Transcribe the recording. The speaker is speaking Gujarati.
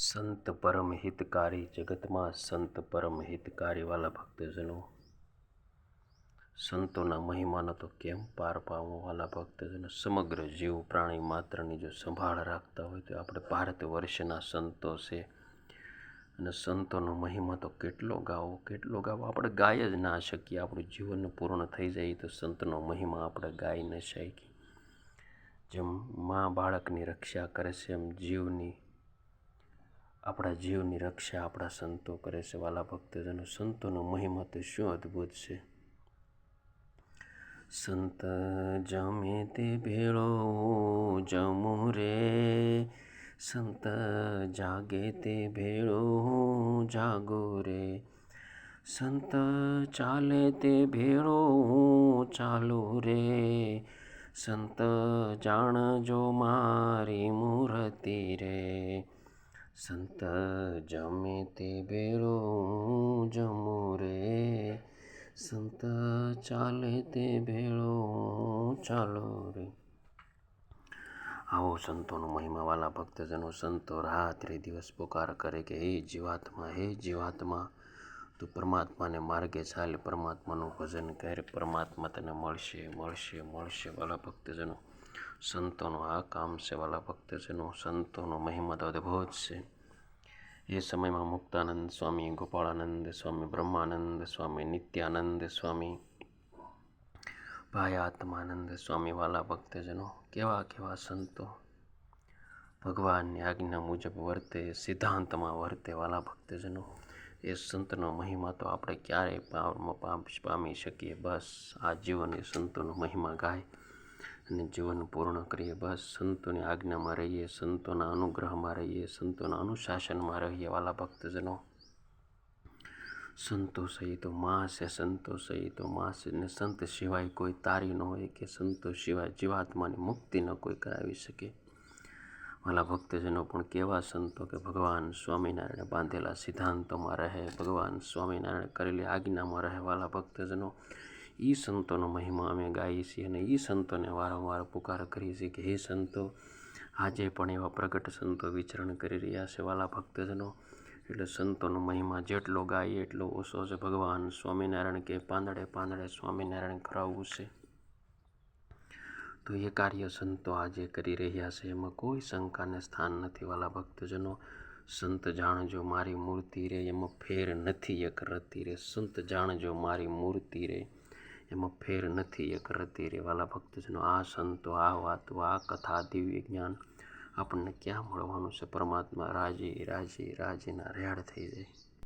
સંત પરમ હિતકારી જગતમાં સંત પરમ હિતકારી વાલા ભક્તજનો, સંતોના મહિમાનો તો કેમ પાર પામવો વાલા ભક્તજનો. સમગ્ર જીવ પ્રાણી માત્રની જો સંભાળ રાખતા હોય તો આપણે ભારત વર્ષના સંતો છે અને સંતોનો મહિમા તો કેટલો ગાવો આપણે ગાય જ ના શકીએ. આપણું જીવન પૂર્ણ થઈ જાય તો સંતનો મહિમા આપણે ગાઈ ન શકીએ. જેમ મા બાળકની રક્ષા કરે છે એમ આપણા જીવની રક્ષા આપણા સંતો કરે છે વાલા ભક્તજનો. સંતોનો મહિમા તો શું અદ્ભુત છે. સંત જમે તે ભેળો જમું રે, સંત જાગે તે ભેળો જાગો રે, સંત ચાલે તે ભેળો ચાલો રે, સંત જાણજો મારી મૂર્તિ રે, સંત જમે તે ભેળો જમું રે, સંત ચાલે તે ભેળો ચાલો રે. આવો સંતોનો મહિમા વાલા ભક્તજનો. સંતો રાત્રે દિવસ પુકાર કરે કે હે જીવાત્મા તું પરમાત્માને માર્ગે ચાલે, પરમાત્માનું ભજન કર, પરમાત્મા તને મળશે વાલા ભક્તજનો. સંતોનો આ કામ છે વાલા ભક્તજનો. સંતોનો મહિમા તો અદ્ભુત છે. એ સમયમાં મુક્તાનંદ સ્વામી, ગોપાળાનંદ સ્વામી, બ્રહ્માનંદ સ્વામી, નિત્યાનંદ સ્વામી, ભાઈ આત્માનંદ સ્વામી વાલા ભક્તજનો, કેવા સંતો ભગવાનની આજ્ઞા મુજબ વર્તે, સિદ્ધાંતમાં વર્તે વાલા ભક્તજનો. એ સંતનો મહિમા તો આપણે ક્યારેય પામી શકીએ. બસ આ જીવન એ સંતોનો મહિમા ગાય અને જીવન પૂર્ણ કરીએ. બસ સંતોની આજ્ઞામાં રહીએ, સંતોના અનુગ્રહમાં રહીએ, સંતોના અનુશાસનમાં રહીએ વાલા ભક્તજનો. સંતો સહી તો માસ છે, સંતો સહી તો માસ ને સંત સિવાય કોઈ તારી ન હોય કે સંતો સિવાય જીવાત્માની મુક્તિ ન કોઈ કરાવી શકે વાલા ભક્તજનો. પણ કેવા સંતો કે ભગવાન સ્વામિનારાયણે બાંધેલા સિદ્ધાંતોમાં રહે, ભગવાન સ્વામિનારાયણે કરેલી આજ્ઞામાં રહે વાલા ભક્તજનો. એ સંતોનો મહિમા અમે ગાઈએ છીએ અને એ સંતોને વારંવાર પુકાર કરીએ છીએ કે હે સંતો, આજે પણ એવા પ્રગટ સંતો વિચરણ કરી રહ્યા છે વાલા ભક્તજનો. એટલે સંતોનો મહિમા જેટલો ગાઈએ એટલો ઓછો છે. ભગવાન સ્વામિનારાયણ કે પાંદડે સ્વામિનારાયણ કરાવવું છે તો એ કાર્ય સંતો આજે કરી રહ્યા છે, એમાં કોઈ શંકાને સ્થાન નથી વાલા ભક્તજનો. સંત જાણજો મારી મૂર્તિ રે, એમાં ફેર નથી એક રતી રે, સંત જાણજો મારી મૂર્તિ રે, એમાં ફેર નથી એક રતી રે વાલા ભક્તજનો. આ સંતો, આ વાતો, આ કથા, દિવ્ય જ્ઞાન આપણને ક્યાં મળવાનું છે. પરમાત્મા રાજીના રેડ થઈ જાય.